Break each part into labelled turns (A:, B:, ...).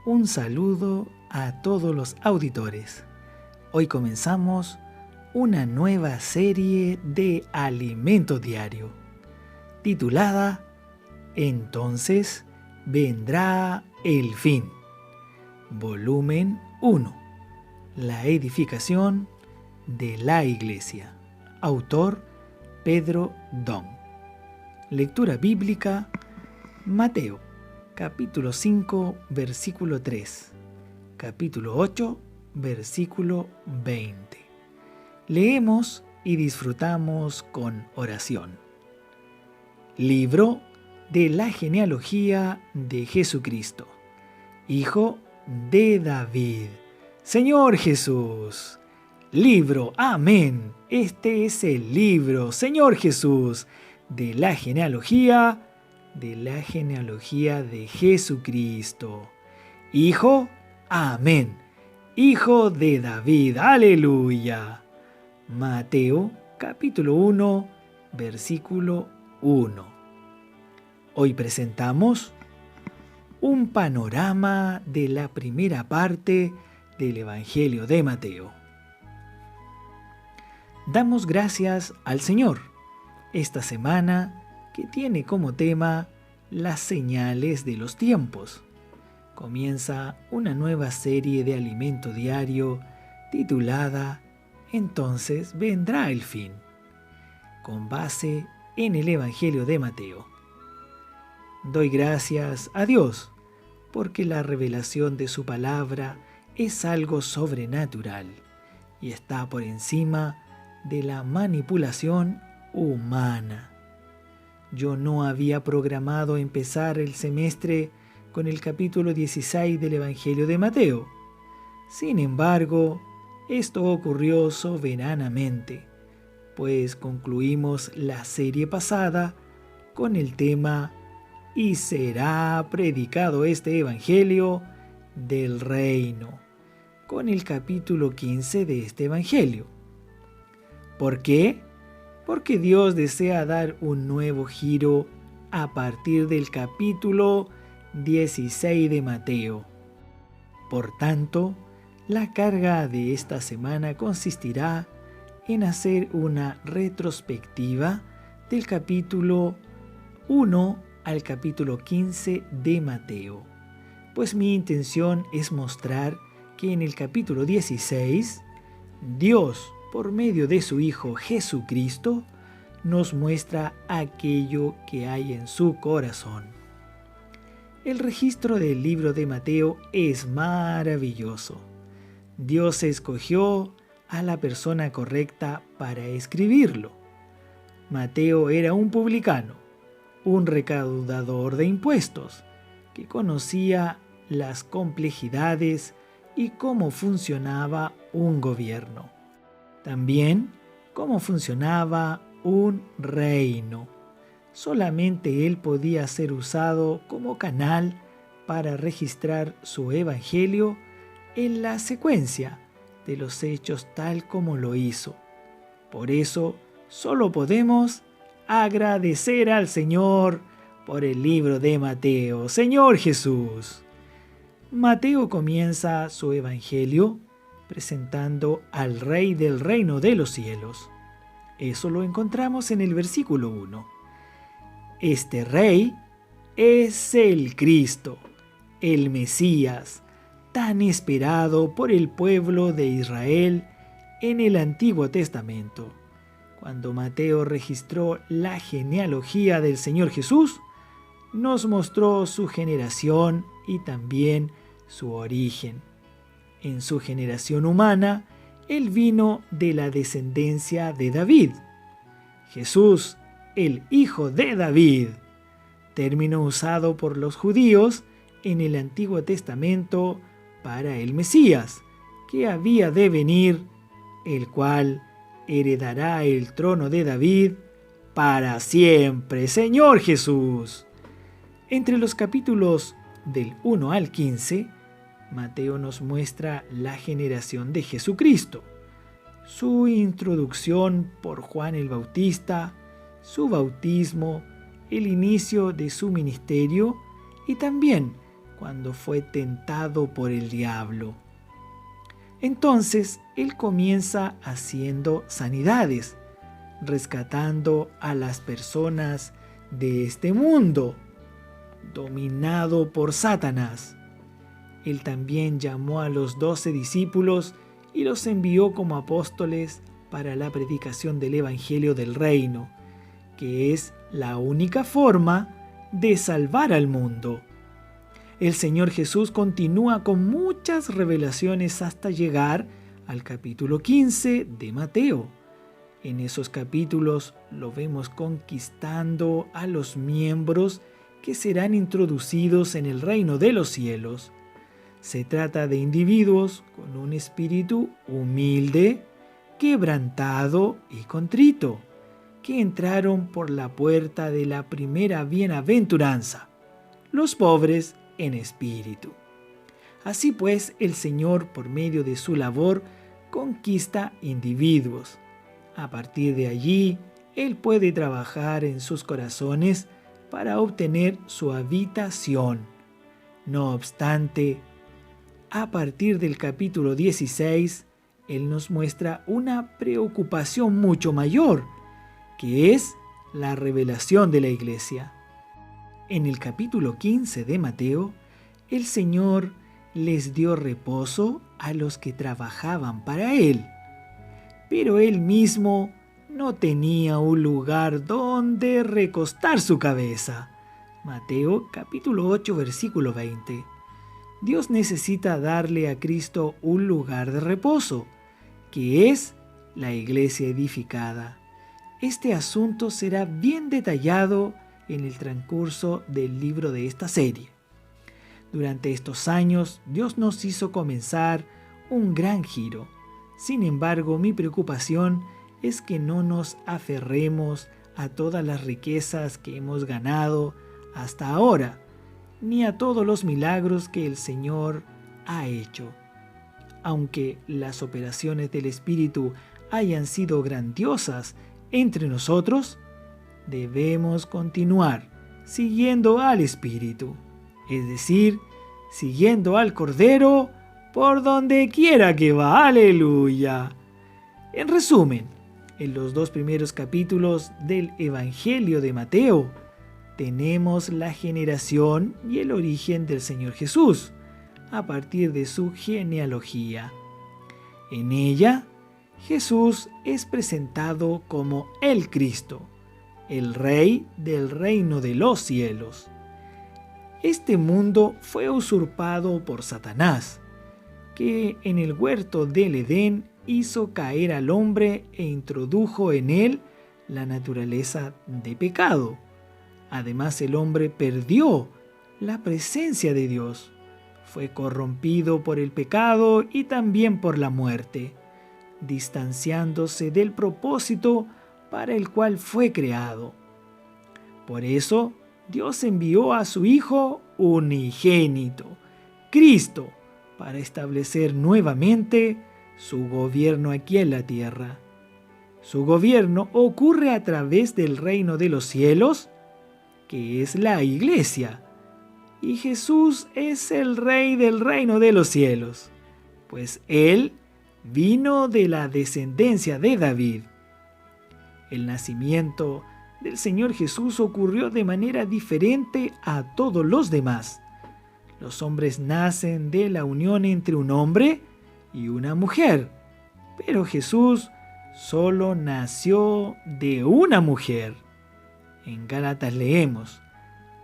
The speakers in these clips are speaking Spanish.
A: Un saludo a todos los auditores. Hoy comenzamos una nueva serie de Alimento Diario, titulada Entonces vendrá el fin. Volumen 1. La edificación de la iglesia. Autor Pedro Dong. Lectura bíblica Mateo, capítulo 5, versículo 3. Capítulo 8, versículo 20. Leemos y disfrutamos con oración. Libro de la genealogía de Jesucristo, hijo de David. Señor Jesús. Libro, amén. Este es el libro, Señor Jesús, de la genealogía de Jesucristo. Hijo, amén. Hijo de David, aleluya. Mateo, capítulo 1, versículo 1. Hoy presentamos un panorama de la primera parte del Evangelio de Mateo. Damos gracias al Señor esta semana que tiene como tema las señales de los tiempos. Comienza una nueva serie de Alimento Diario titulada Entonces vendrá el fin, con base en el Evangelio de Mateo. Doy gracias a Dios porque la revelación de su palabra es algo sobrenatural y está por encima de la manipulación humana. Yo no había programado empezar el semestre con el capítulo 16 del Evangelio de Mateo. Sin embargo, esto ocurrió soberanamente, pues concluimos la serie pasada con el tema «Y será predicado este Evangelio del Reino», con el capítulo 15 de este Evangelio. ¿Por qué? Porque Dios desea dar un nuevo giro a partir del capítulo 16 de Mateo. Por tanto, la carga de esta semana consistirá en hacer una retrospectiva del capítulo 1 al capítulo 15 de Mateo, pues mi intención es mostrar que en el capítulo 16, Dios, por medio de su Hijo Jesucristo, nos muestra aquello que hay en su corazón. El registro del libro de Mateo es maravilloso. Dios escogió a la persona correcta para escribirlo. Mateo era un publicano, un recaudador de impuestos, que conocía las complejidades y cómo funcionaba un gobierno. También cómo funcionaba un reino. Solamente él podía ser usado como canal para registrar su evangelio en la secuencia de los hechos tal como lo hizo. Por eso, solo podemos agradecer al Señor por el libro de Mateo. Señor Jesús. Mateo comienza su evangelio presentando al Rey del reino de los cielos. Eso lo encontramos en el versículo 1. Este Rey es el Cristo, el Mesías, tan esperado por el pueblo de Israel en el Antiguo Testamento. Cuando Mateo registró la genealogía del Señor Jesús, nos mostró su generación y también su origen. En su generación humana, él vino de la descendencia de David. Jesús, el hijo de David, término usado por los judíos en el Antiguo Testamento para el Mesías, que había de venir, el cual heredará el trono de David para siempre. Señor Jesús. Entre los capítulos del 1 al 15, Mateo nos muestra la generación de Jesucristo, su introducción por Juan el Bautista, su bautismo, el inicio de su ministerio y también cuando fue tentado por el diablo. Entonces él comienza haciendo sanidades, rescatando a las personas de este mundo, dominado por Satanás. Él también llamó a los 12 discípulos y los envió como apóstoles para la predicación del Evangelio del Reino, que es la única forma de salvar al mundo. El Señor Jesús continúa con muchas revelaciones hasta llegar al capítulo 15 de Mateo. En esos capítulos lo vemos conquistando a los miembros que serán introducidos en el reino de los cielos. Se trata de individuos con un espíritu humilde, quebrantado y contrito, que entraron por la puerta de la primera bienaventuranza, los pobres en espíritu. Así pues, el Señor, por medio de su labor, conquista individuos. A partir de allí, Él puede trabajar en sus corazones para obtener su habitación. No obstante, a partir del capítulo 16, Él nos muestra una preocupación mucho mayor, que es la revelación de la iglesia. En el capítulo 15 de Mateo, el Señor les dio reposo a los que trabajaban para Él, pero Él mismo no tenía un lugar donde recostar su cabeza. Mateo capítulo 8 versículo 20. Dios necesita darle a Cristo un lugar de reposo, que es la iglesia edificada. Este asunto será bien detallado en el transcurso del libro de esta serie. Durante estos años, Dios nos hizo comenzar un gran giro. Sin embargo, mi preocupación es que no nos aferremos a todas las riquezas que hemos ganado hasta ahora, ni a todos los milagros que el Señor ha hecho. Aunque las operaciones del Espíritu hayan sido grandiosas entre nosotros, debemos continuar siguiendo al Espíritu, es decir, siguiendo al Cordero por donde quiera que va. ¡Aleluya! En resumen, en los 2 primeros capítulos del Evangelio de Mateo, tenemos la generación y el origen del Señor Jesús, a partir de su genealogía. En ella, Jesús es presentado como el Cristo, el Rey del reino de los cielos. Este mundo fue usurpado por Satanás, que en el huerto del Edén hizo caer al hombre e introdujo en él la naturaleza de pecado. Además, el hombre perdió la presencia de Dios. Fue corrompido por el pecado y también por la muerte, distanciándose del propósito para el cual fue creado. Por eso, Dios envió a su Hijo unigénito, Cristo, para establecer nuevamente su gobierno aquí en la tierra. Su gobierno ocurre a través del reino de los cielos, que es la iglesia, y Jesús es el Rey del reino de los cielos, pues Él vino de la descendencia de David. El nacimiento del Señor Jesús ocurrió de manera diferente a todos los demás. Los hombres nacen de la unión entre un hombre y una mujer, pero Jesús solo nació de una mujer. En Gálatas leemos: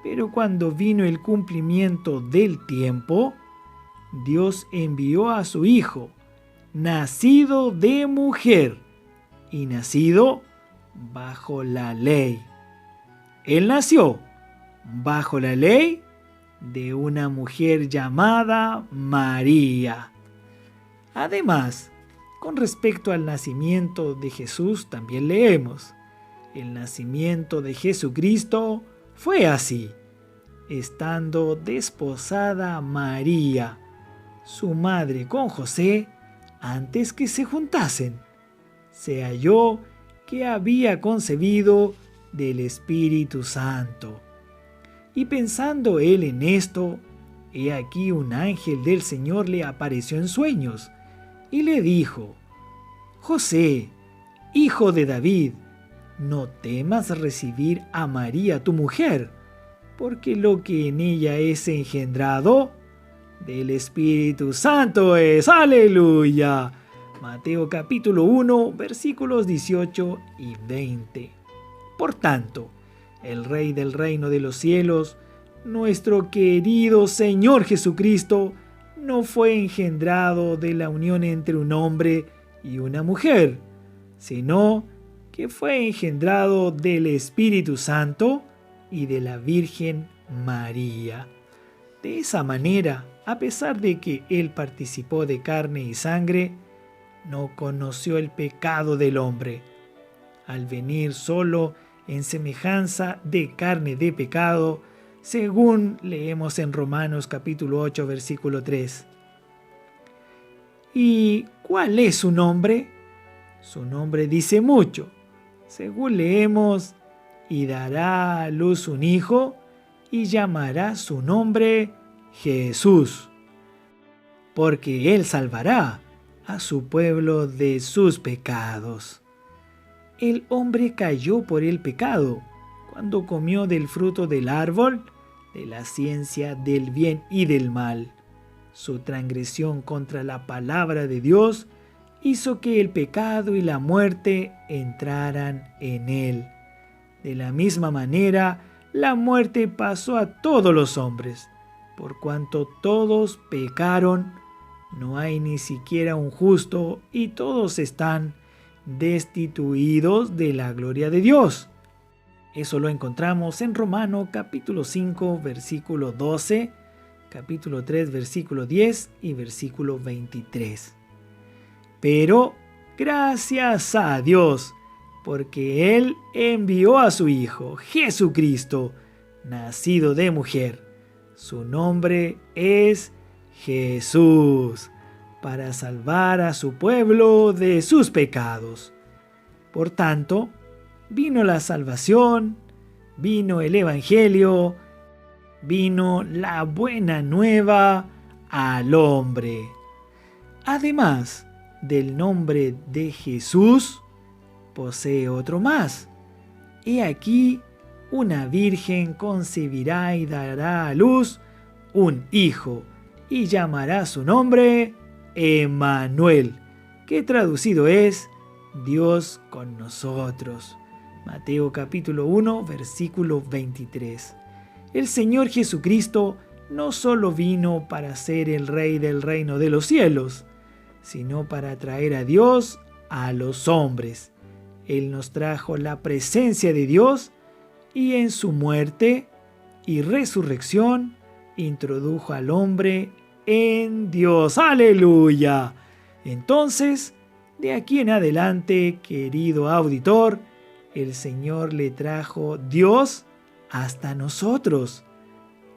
A: pero cuando vino el cumplimiento del tiempo, Dios envió a su Hijo, nacido de mujer y nacido bajo la ley. Él nació bajo la ley de una mujer llamada María. Además, con respecto al nacimiento de Jesús también leemos: el nacimiento de Jesucristo fue así: estando desposada María, su madre, con José, antes que se juntasen, se halló que había concebido del Espíritu Santo. Y pensando él en esto, he aquí un ángel del Señor le apareció en sueños y le dijo: José, hijo de David, no temas recibir a María tu mujer, porque lo que en ella es engendrado del Espíritu Santo es. ¡Aleluya! Mateo capítulo 1, versículos 18 y 20. Por tanto, el Rey del reino de los cielos, nuestro querido Señor Jesucristo, no fue engendrado de la unión entre un hombre y una mujer, sino que fue engendrado del Espíritu Santo y de la Virgen María. De esa manera, a pesar de que Él participó de carne y sangre, no conoció el pecado del hombre. Al venir solo en semejanza de carne de pecado, según leemos en Romanos capítulo 8, versículo 3. ¿Y cuál es su nombre? Su nombre dice mucho. Según leemos: y dará a luz un hijo, y llamará su nombre Jesús, porque él salvará a su pueblo de sus pecados. El hombre cayó por el pecado cuando comió del fruto del árbol de la ciencia del bien y del mal. Su transgresión contra la palabra de Dios hizo que el pecado y la muerte entraran en él. De la misma manera, la muerte pasó a todos los hombres. Por cuanto todos pecaron, no hay ni siquiera un justo, y todos están destituidos de la gloria de Dios. Eso lo encontramos en Romanos capítulo 5, versículo 12, capítulo 3, versículo 10 y versículo 23. Pero gracias a Dios, porque Él envió a su Hijo, Jesucristo, nacido de mujer. Su nombre es Jesús, para salvar a su pueblo de sus pecados. Por tanto, vino la salvación, vino el Evangelio, vino la buena nueva al hombre. Además del nombre de Jesús, posee otro más. He aquí, una virgen concebirá y dará a luz un hijo, y llamará su nombre Emmanuel, que traducido es Dios con nosotros. Mateo capítulo 1, versículo 23. El Señor Jesucristo no solo vino para ser el Rey del reino de los cielos, sino para traer a Dios a los hombres. Él nos trajo la presencia de Dios y en su muerte y resurrección introdujo al hombre en Dios. ¡Aleluya! Entonces, de aquí en adelante, querido auditor, el Señor le trajo Dios hasta nosotros.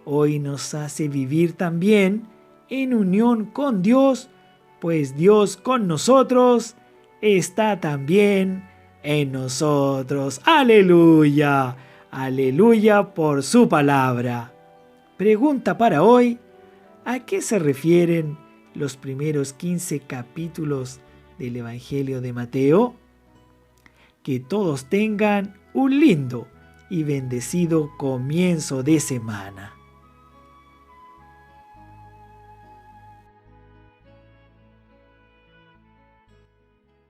A: Hoy nos hace vivir también en unión con Dios, pues Dios con nosotros está también en nosotros. ¡Aleluya! ¡Aleluya por su palabra! Pregunta para hoy: ¿a qué se refieren los primeros 15 capítulos del Evangelio de Mateo? Que todos tengan un lindo y bendecido comienzo de semana.